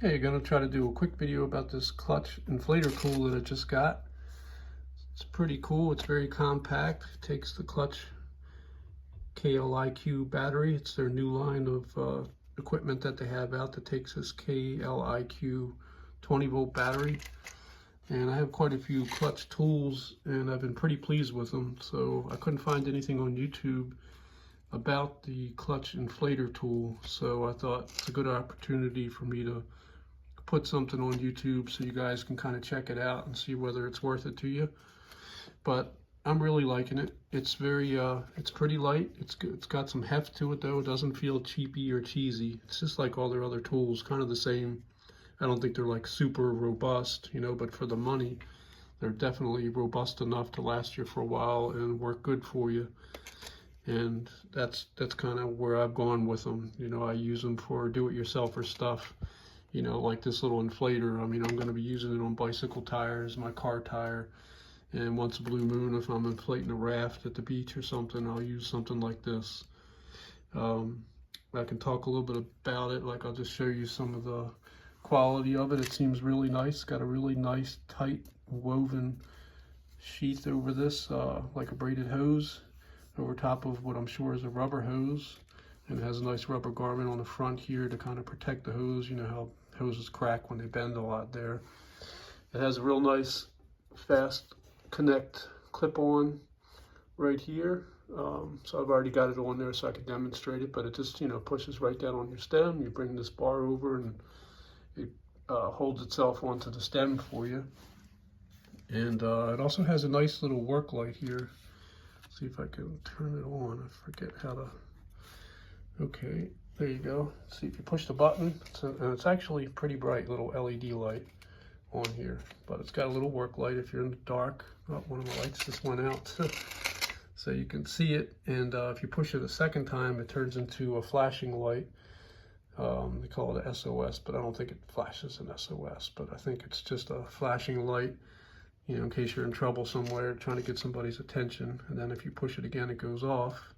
Okay, going to try to do a quick video about this clutch inflator tool that I just got. It's pretty cool. It's very compact. It takes the clutch KLIQ battery. It's their new line of equipment that they have out that takes this KLIQ 20-volt battery. And I have quite a few clutch tools and I've been pretty pleased with them. So I couldn't find anything on YouTube about the clutch inflator tool. So I thought it's a good opportunity for me to put something on YouTube so you guys can kind of check it out and see whether it's worth it to you. But I'm really liking it. It's very, it's pretty light. It's got some heft to it though. It doesn't feel cheapy or cheesy. It's just like all their other tools, kind of the same. I don't think they're like super robust, you know, but for the money, they're definitely robust enough to last you for a while and work good for you. And that's kind of where I've gone with them. You know, I use them for do-it-yourselfer stuff. You know, like this little inflator. I mean, I'm going to be using it on bicycle tires, my car tire, and once a blue moon, if I'm inflating a raft at the beach or something, I'll use something like this. I can talk a little bit about it. Like, I'll just show you some of the quality of it. It seems really nice. It's got a really nice, tight, woven sheath over this, like a braided hose, over top of what I'm sure is a rubber hose. And it has a nice rubber garment on the front here to kind of protect the hose. You know how hoses crack when they bend a lot there. It has a real nice fast connect clip-on right here. So I've already got it on there so I can demonstrate it, but it just, you know, pushes right down on your stem. You bring this bar over and it holds itself onto the stem for you. And it also has a nice little work light here. Let's see if I can turn it on. I forget how to. Okay, there you go. See, if you push the button, and it's actually a pretty bright little LED light on here, but it's got a little work light if you're in the dark. Oh, one of the lights just went out, so you can see it. And if you push it a second time, it turns into a flashing light. They call it a SOS, but I don't think it flashes an SOS, but I think it's just a flashing light, you know, in case you're in trouble somewhere trying to get somebody's attention. And then if you push it again, it goes off.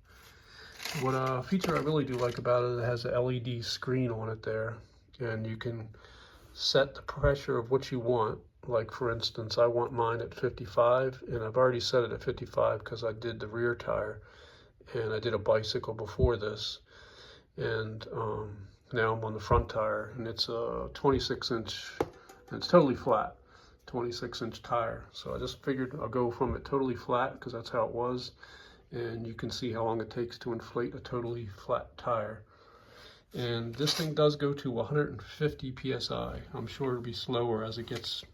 What feature I really do like about it, it has a LED screen on it there, and you can set the pressure of what you want. Like, for instance, I want mine at 55, and I've already set it at 55 because I did the rear tire, and I did a bicycle before this, and now I'm on the front tire, and it's a 26-inch, and it's totally flat, 26-inch tire. So I just figured I'll go from it totally flat because that's how it was. And you can see how long it takes to inflate a totally flat tire. And this thing does go to 150 psi. I'm sure it'll be slower as it gets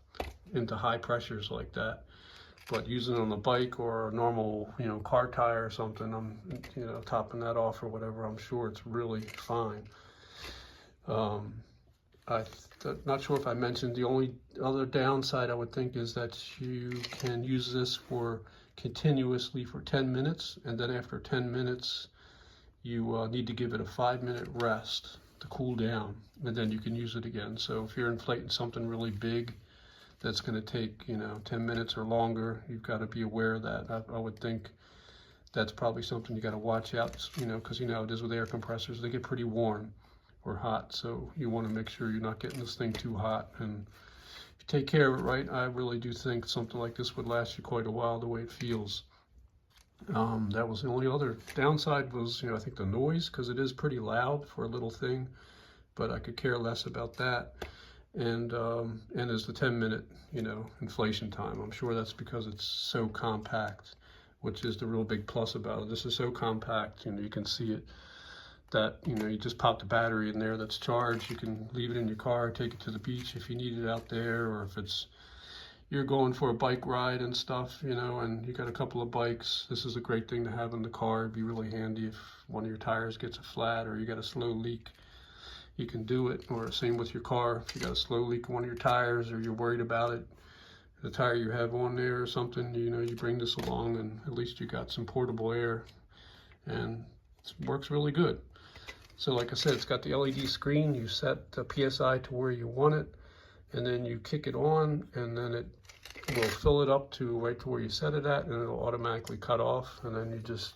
into high pressures like that. But using it on a bike or a normal, you know, car tire or something, I'm, you know, topping that off or whatever, I'm sure it's really fine. I'm not sure if I mentioned, the only other downside I would think is that you can use this for continuously for 10 minutes, and then after 10 minutes you need to give it a 5-minute rest to cool down, and then you can use it again. So if you're inflating something really big that's going to take, you know, 10 minutes or longer, you've got to be aware of that. I would think that's probably something you got to watch out, you know, because you know how it is with air compressors, they get pretty warm or hot, so you want to make sure you're not getting this thing too hot. And take care of it right, I really do think something like this would last you quite a while the way it feels. That was the only other downside was, you know, I think the noise, because it is pretty loud for a little thing, but I could care less about that. And there's the 10-minute, you know, inflation time. I'm sure that's because it's so compact, which is the real big plus about it. This is so compact, you know, you can see it. That, you know, you just pop the battery in there that's charged. You can leave it in your car, take it to the beach if you need it out there, or if it's you're going for a bike ride and stuff, you know, and you got a couple of bikes. This is a great thing to have in the car. It'd be really handy if one of your tires gets a flat or you got a slow leak. You can do it. Or same with your car. If you got a slow leak in one of your tires or you're worried about it, the tire you have on there or something, you know, you bring this along and at least you got some portable air, and it works really good. So like I said, it's got the LED screen. You set the PSI to where you want it, and then you kick it on, and then it will fill it up to right to where you set it at, and it'll automatically cut off, and then you just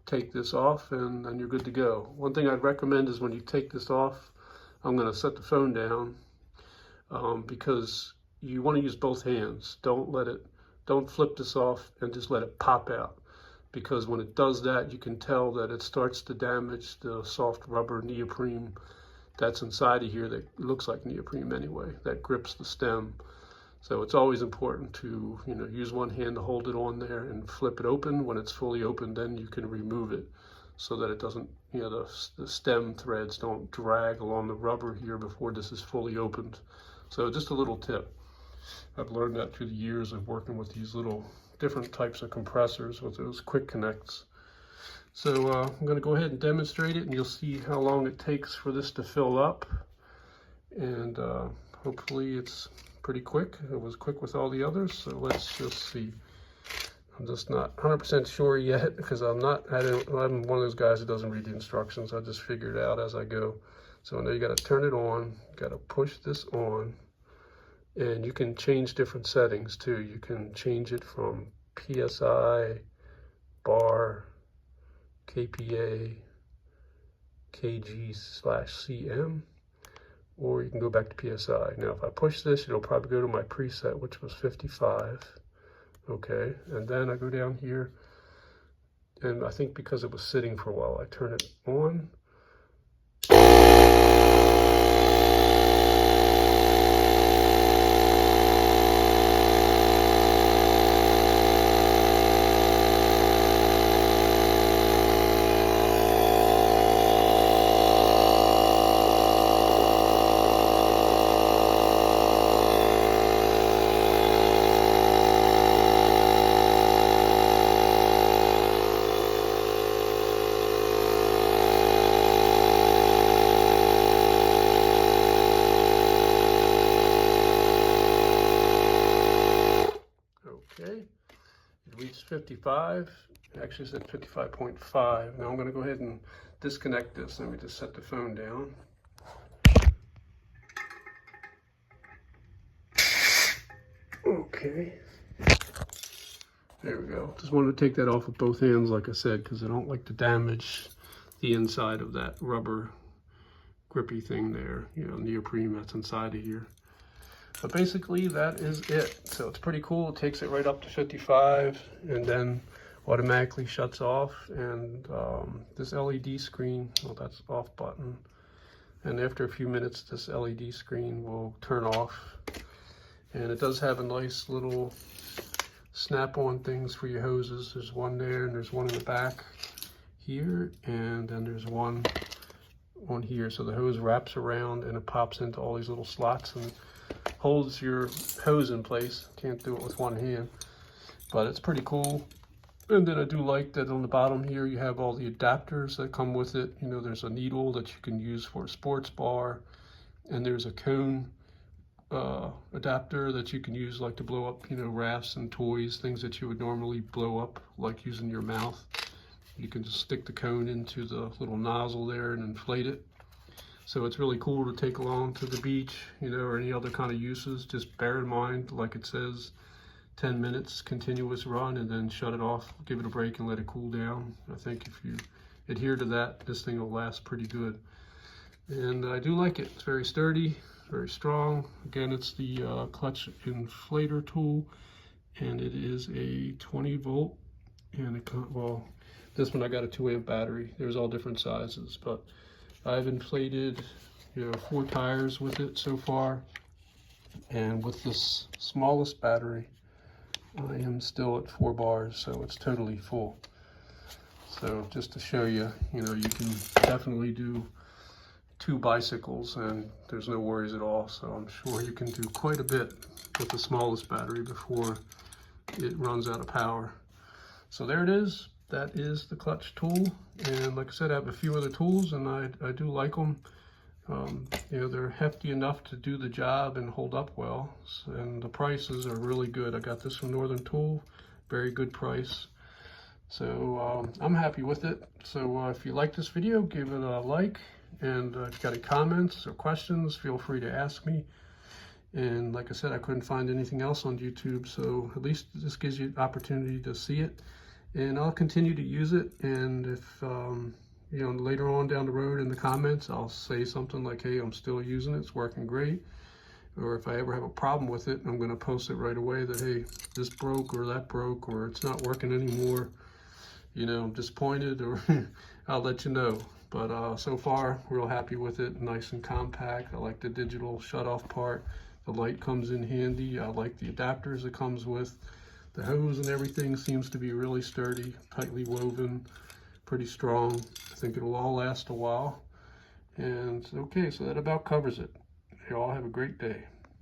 take this off, and you're good to go. One thing I'd recommend is when you take this off, I'm going to set the phone down because you want to use both hands. Don't flip this off and just let it pop out, because when it does that, you can tell that it starts to damage the soft rubber neoprene that's inside of here that looks like neoprene anyway, that grips the stem. So it's always important to, use one hand to hold it on there and flip it open. When it's fully open, then you can remove it so that it doesn't, the stem threads don't drag along the rubber here before this is fully opened. So just a little tip. I've learned that through the years of working with these little different types of compressors with those quick connects. So I'm going to go ahead and demonstrate it, and you'll see how long it takes for this to fill up. And hopefully it's pretty quick. It was quick with all the others, so let's just see. I'm just not 100% sure yet, because I'm one of those guys that doesn't read the instructions. I just figure it out as I go. So now you got to turn it on, got to push this on, and you can change different settings too. You can change it from PSI, bar, KPA, kg/cm, or you can go back to PSI. Now if I push this, it'll probably go to my preset, which was 55. Okay, and then I go down here, and I think because it was sitting for a while, I turn it on. Okay, it reached 55, actually said 55.5. Now I'm going to go ahead and disconnect this. Let me just set the phone down. Okay, there we go. Just wanted to take that off with both hands, like I said, because I don't like to damage the inside of that rubber grippy thing there, neoprene that's inside of here. But basically that is it. So it's pretty cool. It takes it right up to 55 and then automatically shuts off. And this LED screen, well, that's off button. And after a few minutes, this LED screen will turn off. And it does have a nice little snap-on things for your hoses. There's one there, and there's one in the back here, and then there's one on here. So the hose wraps around and it pops into all these little slots and holds your hose in place. Can't do it with one hand, but it's pretty cool. And then I do like that on the bottom here you have all the adapters that come with it. There's a needle that you can use for a sports bar, and there's a cone adapter that you can use like to blow up rafts and toys, things that you would normally blow up like using your mouth. You can just stick the cone into the little nozzle there and inflate it. So it's really cool to take along to the beach, or any other kind of uses. Just bear in mind, like it says, 10 minutes continuous run, and then shut it off, give it a break and let it cool down. I think if you adhere to that, this thing will last pretty good. And I do like it. It's very sturdy, very strong. Again, it's the KLUTCH Inflator tool, and it is a 20 volt, and this one I got a 2-amp battery. There's all different sizes, but I've inflated 4 tires with it so far, and with this smallest battery I am still at 4 bars, so it's totally full. So just to show you, you can definitely do 2 bicycles and there's no worries at all. So I'm sure you can do quite a bit with the smallest battery before it runs out of power. So there it is. That is the KLUTCH tool, and like I said, I have a few other tools, and I do like them. They're hefty enough to do the job and hold up well, and the prices are really good. I got this from Northern Tool, very good price. So I'm happy with it. So if you like this video, give it a like, and if you got any comments or questions, feel free to ask me. And like I said, I couldn't find anything else on YouTube, so at least this gives you an opportunity to see it. And I'll continue to use it, and if later on down the road in the comments I'll say something like, hey, I'm still using it, it's working great. or if I ever have a problem with it, I'm going to post it right away that, hey, this broke or that broke or it's not working anymore. You know, I'm disappointed, or I'll let you know. But so far, real happy with it. Nice and compact. I like the digital shut-off part. The light comes in handy. I like the adapters it comes with. The hose and everything seems to be really sturdy, tightly woven, pretty strong. I think it'll all last a while. And okay, so that about covers it. You all have a great day.